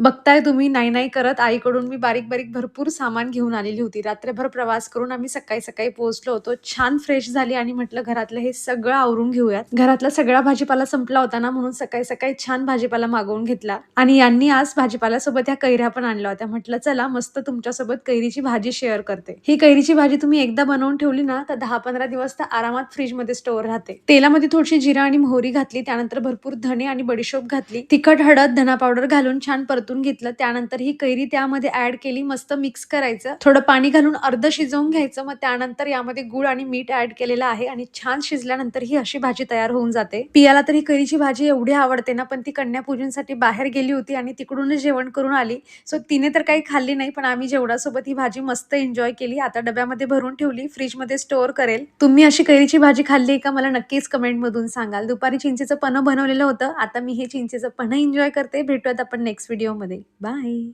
बघताय तुम्ही नाही, नाही करत आईकडून मी बारीक-बारीक भरपूर सामान घेऊन आलेली होती. रात्रभर प्रवास करून आम्ही सकाळी-सकाळी पोहोचलो होतो. छान फ्रेश झाली आणि म्हटलं घरातलं हे सगळं आवरून घेऊयात. घरातला सगळा भाजीपाला संपला होता ना, म्हणून सकाळी-सकाळी छान भाजीपाला मागवून घेतला आणि यांनी आज भाजीपाल्यासोबत ह्या कैऱ्या पण आणल्या होत्या. म्हटलं चला मस्त तुमच्यासोबत कैरीची भाजी शेअर करते. ही कैरीची भाजी तुम्ही एकदा बनवून ठेवली ना, तर 10-15 दिवस तर आरामात फ्रिजमध्ये स्टोअर राहते. तेलामध्ये थोडीशी जिरा आणि मोहरी घातली, त्यानंतर भरपूर धने आणि बडीशोप घातली. तिखट, हळद, धना पावडर घालून छान परतून घेतलं. त्यानंतर ही कैरी त्यामध्ये ऍड केली. मस्त मिक्स करायचं. थोडं पाणी घालून अर्ध शिजवून घ्यायचं. मग त्यानंतर यामध्ये गूळ आणि मीठ ऍड केलेलं आहे आणि छान शिजल्यानंतर ही अशी भाजी तयार होऊन जाते. पियाला तर ही कैरीची भाजी एवढी आवडते ना, पण ती कन्यापूजनसाठी बाहेर गेली होती आणि तिकडूनच जेवण करून आली. सो तिने तर काही खाल्ली नाही, पण आम्ही जेवणासोबत ही भाजी मस्त एन्जॉय केली. आता डब्यामध्ये भरून ठेवली, फ्रीजमध्ये स्टोअर करेल. तुम्ही अशी कैरीची भाजी खाल्ली का मला नक्कीच कमेंट मधून सांगाल. दुपारी चिंचेचं पन्ह बनवलेलं होतं. आता मी हे चिंचेचं पन्ह एन्जॉय करते. भेटूयात आपण नेक्स्ट व्हिडिओमध्ये. बाय.